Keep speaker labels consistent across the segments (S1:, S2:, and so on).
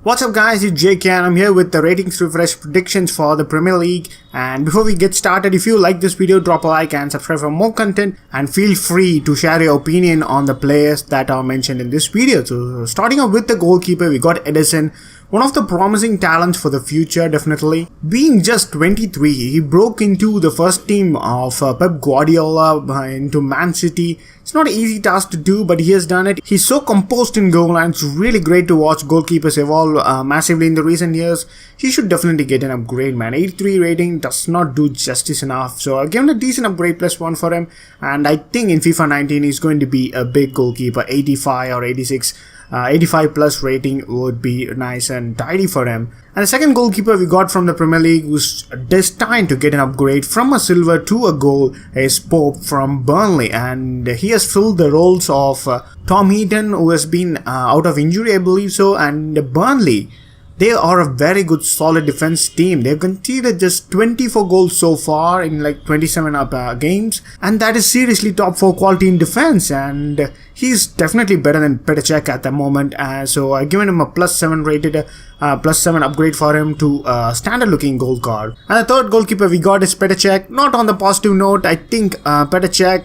S1: What's up guys, it's JK and I'm here with the ratings refresh predictions for the Premier League. And before we get started, if you like this video, drop a like and subscribe for more content, and feel free to share your opinion on the players that are mentioned in this video. So starting off with the goalkeeper, we got Edison, one of the promising talents for the future definitely. Being just 23, he broke into the first team of Pep Guardiola into Man City. It's not an easy task to do, but he has done it. He's so composed in goal and it's really great to watch goalkeepers evolve massively in the recent years. He should definitely get an upgrade, man. 83 rating does not do justice enough, so I'll give him a decent upgrade +1 for him. And I think in FIFA 19 he's going to be a big goalkeeper, 85 or 86. 85 plus rating would be nice and tidy for him. And the second goalkeeper we got from the Premier League who's destined to get an upgrade from a silver to a gold is Pope from Burnley, and he has filled the roles of Tom Heaton, who has been out of injury, I believe so. And Burnley, they are a very good solid defense team. They've conceded just 24 goals so far in like 27 games, and that is seriously top 4 quality in defense, and he's definitely better than Petr Cech at the moment. So I've given him a +7 rated, +7 upgrade for him to standard looking gold card. And the third goalkeeper we got is Petr Cech. Not on the positive note, I think Petr Cech,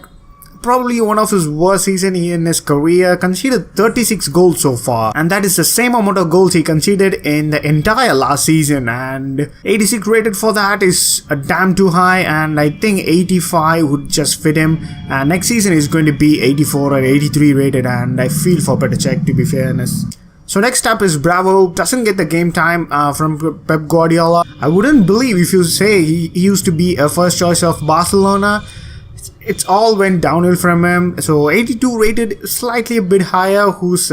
S1: probably one of his worst seasons in his career, conceded 36 goals so far, and that is the same amount of goals he conceded in the entire last season, and 86 rated for that is a damn too high, and I think 85 would just fit him. Next season is going to be 84 or 83 rated, and I feel for Petr Cech, to be fairness. So next up is Bravo. Doesn't get the game time from Pep Guardiola. I wouldn't believe if you say he used to be a first choice of Barcelona. It's all went downhill from him. So 82 rated, slightly a bit higher, who's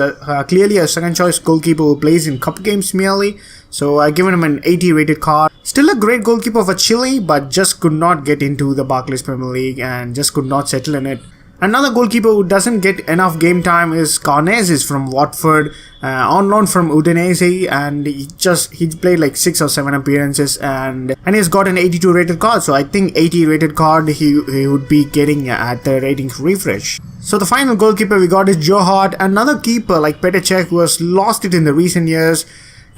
S1: clearly a second choice goalkeeper who plays in cup games merely. So I've given him an 80 rated card. Still a great goalkeeper for Chile, but just could not get into the Barclays Premier League and just could not settle in it. Another goalkeeper who doesn't get enough game time is Karnezis from Watford, on loan from Udinese, and he played like 6 or 7 appearances, and he's got an 82 rated card. So I think 80 rated card he would be getting at the ratings refresh. So the final goalkeeper we got is Joe Hart, another keeper like Petr Cech who has lost it in the recent years.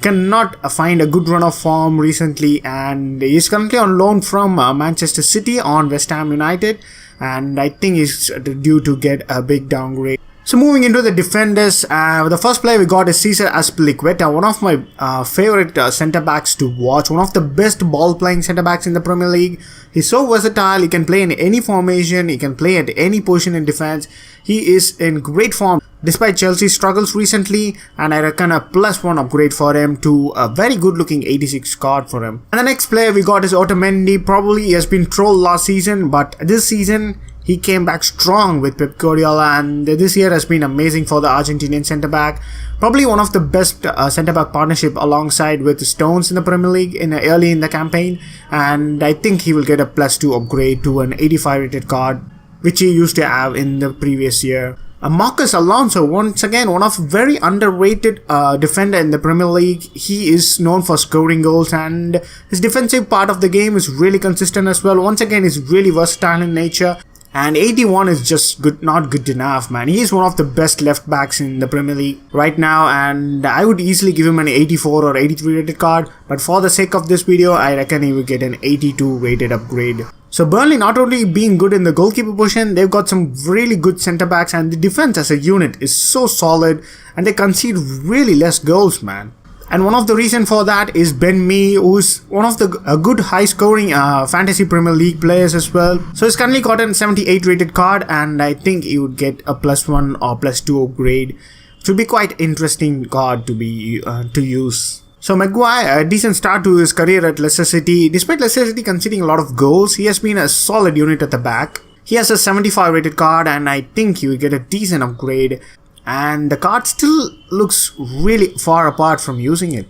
S1: Cannot find a good run of form recently, and he's currently on loan from Manchester City on West Ham United, and I think he's due to get a big downgrade. So moving into the defenders, the first player we got is Cesar Azpilicueta, one of my favorite centre backs to watch, one of the best ball playing centre backs in the Premier League. He's so versatile, he can play in any formation, he can play at any position in defense. He is in great form despite Chelsea's struggles recently, and I reckon a +1 upgrade for him to a very good looking 86 card for him. And the next player we got is Otamendi. Probably he has been trolled last season, but this season he came back strong with Pep Guardiola, and this year has been amazing for the Argentinian centre-back. Probably one of the best centre-back partnership alongside with Stones in the Premier League early in the campaign, and I think he will get a +2 upgrade to an 85 rated card, which he used to have in the previous year. Marcus Alonso, once again, one of very underrated defender in the Premier League. He is known for scoring goals, and his defensive part of the game is really consistent as well. Once again, he's really versatile in nature. And 81 is just not good enough, man. He is one of the best left backs in the Premier League right now, and I would easily give him an 84 or 83 rated card, but for the sake of this video, I reckon he will get an 82 rated upgrade. So Burnley not only being good in the goalkeeper position, they've got some really good centre backs, and the defense as a unit is so solid, and they concede really less goals, man. And one of the reasons for that is Ben Mee, who's one of the good high-scoring fantasy Premier League players as well. So he's currently got a 78 rated card, and I think he would get a +1 or +2 upgrade. It would be quite interesting card to use. So Maguire, a decent start to his career at Leicester City. Despite Leicester City conceding a lot of goals, he has been a solid unit at the back. He has a 75 rated card, and I think he will get a decent upgrade. And the card still looks really far apart from using it.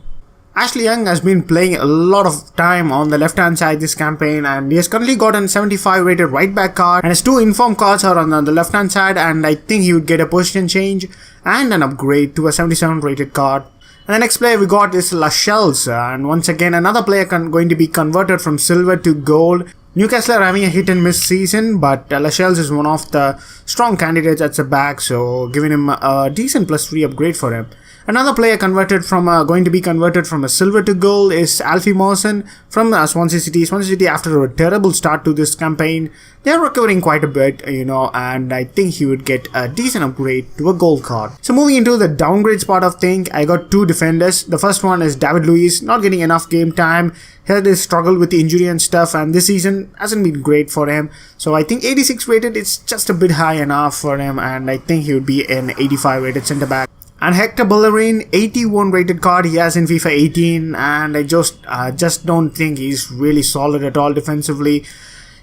S1: Ashley Young has been playing a lot of time on the left hand side this campaign, and he has currently got a 75 rated right back card, and his 2 informed cards are on the left hand side, and I think he would get a position change and an upgrade to a 77 rated card. And the next player we got is Lascelles, and once again another player going to be converted from silver to gold. Newcastle are having a hit and miss season, but Lascelles is one of the strong candidates at the back, so giving him a decent +3 upgrade for him. Another player going to be converted from a silver to gold is Alfie Mawson from Swansea City. Swansea City, after a terrible start to this campaign, they're recovering quite a bit, and I think he would get a decent upgrade to a gold card. So moving into the downgrades part of things, I got two defenders. The first one is David Luiz, not getting enough game time. He had his struggle with the injury and stuff, and this season hasn't been great for him. So I think 86 rated is just a bit high enough for him, and I think he would be an 85 rated centre back. And Hector Bellerin, 81 rated card he has in FIFA 18, and I just don't think he's really solid at all defensively.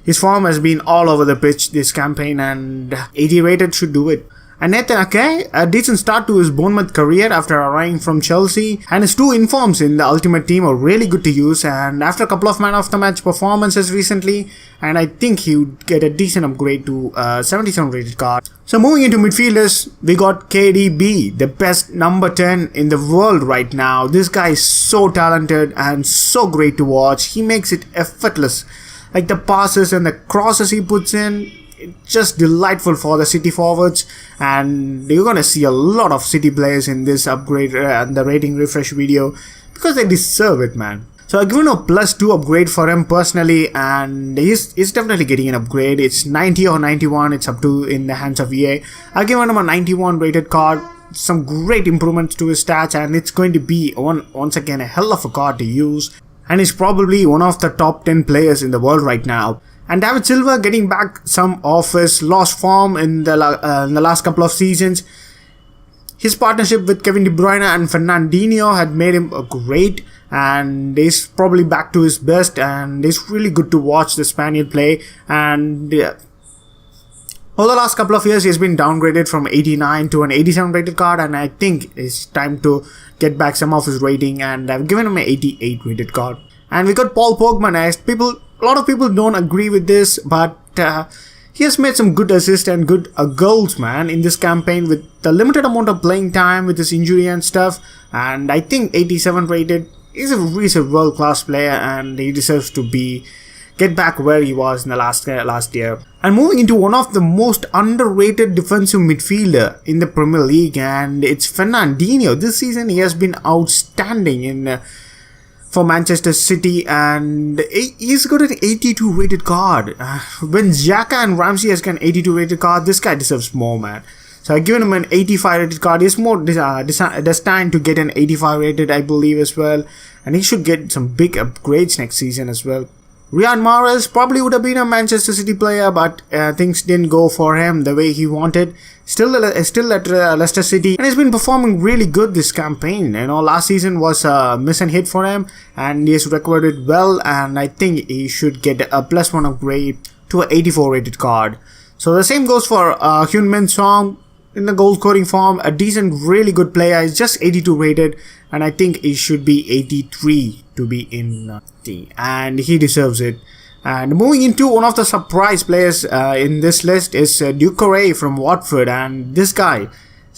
S1: His form has been all over the pitch this campaign, and 80 rated should do it. And Nathan Ake, a decent start to his Bournemouth career after arriving from Chelsea, and his two informs in the Ultimate Team are really good to use, and after a couple of man of the match performances recently, and I think he would get a decent upgrade to 77 rated card. So moving into midfielders, we got KDB, the best number 10 in the world right now. This guy is so talented and so great to watch. He makes it effortless. Like the passes and the crosses he puts in, just delightful for the City forwards, and you're gonna see a lot of City players in this upgrade and the rating refresh video because they deserve it, man. So I've given a +2 upgrade for him personally, and he's definitely getting an upgrade. It's 90 or 91, it's up to in the hands of EA. I've given him a 91 rated card, some great improvements to his stats, and it's going to be once again a hell of a card to use, and he's probably one of the top 10 players in the world right now. And David Silva getting back some of his lost form in the last couple of seasons. His partnership with Kevin De Bruyne and Fernandinho had made him great, and he's probably back to his best, and it's really good to watch the Spaniard play. And over the last couple of years, he's been downgraded from 89 to an 87 rated card, and I think it's time to get back some of his rating, and I've given him an 88 rated card. And we got Paul Pogba next. A lot of people don't agree with this, but he has made some good assists and good goals, man, in this campaign with the limited amount of playing time with his injury and stuff. And I think 87 rated is a world-class player, and he deserves to get back where he was in the last year. And moving into one of the most underrated defensive midfielder in the Premier League, and it's Fernandinho. This season he has been outstanding for Manchester City, and he's got an 82 rated card. When Xhaka and Ramsey has got an 82 rated card, this guy deserves more, man. So I've given him an 85 rated card. He's more destined to get an 85 rated, I believe, as well, and he should get some big upgrades next season as well. Riyad Mahrez probably would have been a Manchester City player, but things didn't go for him the way he wanted. Still at Leicester City, and he's been performing really good this campaign. Last season was a miss and hit for him, and he has recovered it well, and I think he should get a +1 upgrade to an 84 rated card. So the same goes for Heung-min Son in the goal scoring form, a decent, really good player. He's just 82 rated, and I think he should be 83 to be in the, and he deserves it. And moving into one of the surprise players in this list is Doucouré from Watford, and this guy,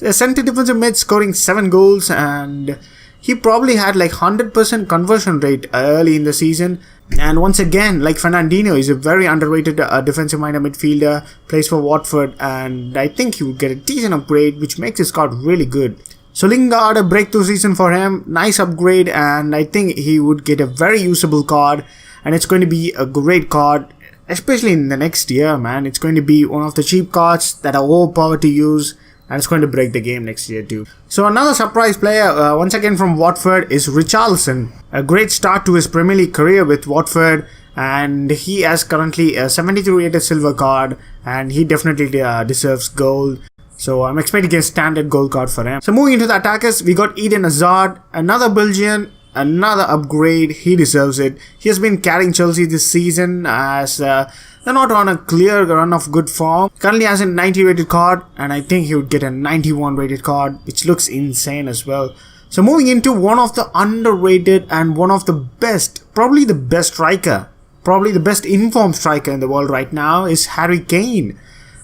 S1: a centre defensive mid scoring 7 goals, and he probably had like 100% conversion rate early in the season. And once again, like Fernandinho, is a very underrated defensive minded midfielder, plays for Watford, and I think he would get a decent upgrade, which makes his card really good. So Lingard, a breakthrough season for him, nice upgrade, and I think he would get a very usable card, and it's going to be a great card, especially in the next year, man. It's going to be one of the cheap cards that are overpowered to use, and it's going to break the game next year too. So another surprise player, once again from Watford, is Richarlison. A great start to his Premier League career with Watford, and he has currently a 73 rated silver card, and he definitely deserves gold. So I'm expecting a standard gold card for him. So moving into the attackers, we got Eden Hazard, another Belgian, another upgrade. He deserves it. He has been carrying Chelsea this season as they're not on a clear run of good form. Currently has a 90 rated card, and I think he would get a 91 rated card, which looks insane as well. So moving into one of the underrated and one of the best, probably the best striker, probably the best informed striker in the world right now is Harry Kane.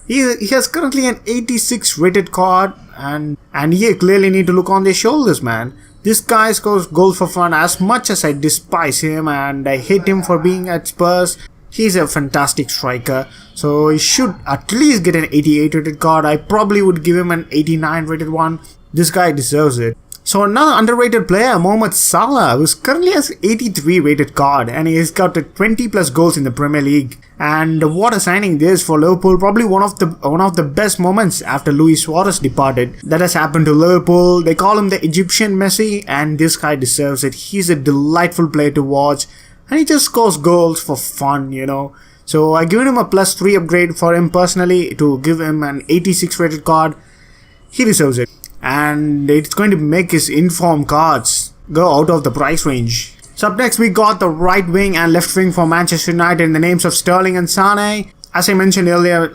S1: He has currently an 86 rated card, and he clearly need to look on their shoulders, man. This guy scores goals for fun. As much as I despise him and I hate him for being at Spurs, he's a fantastic striker. So he should at least get an 88 rated card. I probably would give him an 89 rated one. This guy deserves it. So another underrated player, Mohamed Salah, who currently has 83 rated card and he has got 20 plus goals in the Premier League. And what a signing this for Liverpool, probably one of the best moments after Luis Suarez departed that has happened to Liverpool. They call him the Egyptian Messi, and this guy deserves it. He's a delightful player to watch and he just scores goals for fun, you know. So I given him a +3 upgrade for him personally to give him an 86 rated card. He deserves it. And it's going to make his inform cards go out of the price range. So up next we got the right wing and left wing for Manchester United in the names of Sterling and Sane. As I mentioned earlier,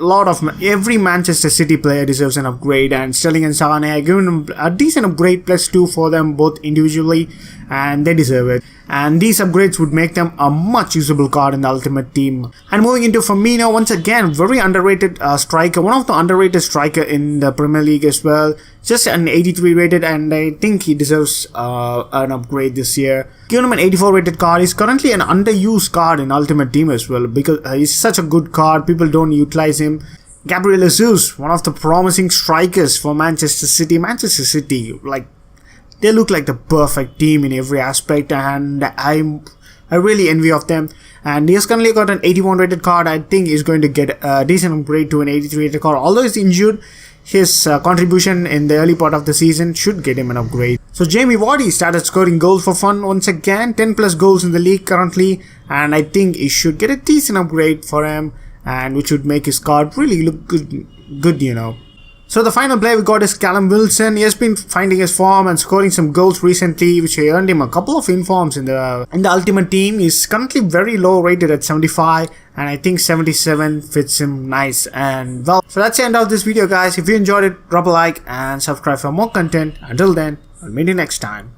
S1: every Manchester City player deserves an upgrade, and Sterling and Sane, I given them a decent upgrade +2 for them both individually, and they deserve it. And these upgrades would make them a much usable card in the Ultimate Team. And moving into Firmino, once again, very underrated striker, one of the underrated striker in the Premier League as well. Just an 83 rated, and I think he deserves an upgrade this year. Given him an 84 rated card. He's currently an underused card in Ultimate Team as well, because he's such a good card, people don't utilize him. Gabriel Jesus, one of the promising strikers for Manchester City. Manchester City, like, they look like the perfect team in every aspect, and I really envy of them. And he has currently got an 81 rated card. I think he's going to get a decent upgrade to an 83 rated card. Although he's injured, his contribution in the early part of the season should get him an upgrade. So Jamie Vardy started scoring goals for fun once again, 10 plus goals in the league currently, and I think he should get a decent upgrade for him, and which would make his card really look good, you know. So the final player we got is Callum Wilson. He has been finding his form and scoring some goals recently, which earned him a couple of informs in the Ultimate Team. He's currently very low rated at 75, and I think 77 fits him nice. And well, so that's the end of this video, guys. If you enjoyed it, drop a like and subscribe for more content. Until then, I'll meet you next time.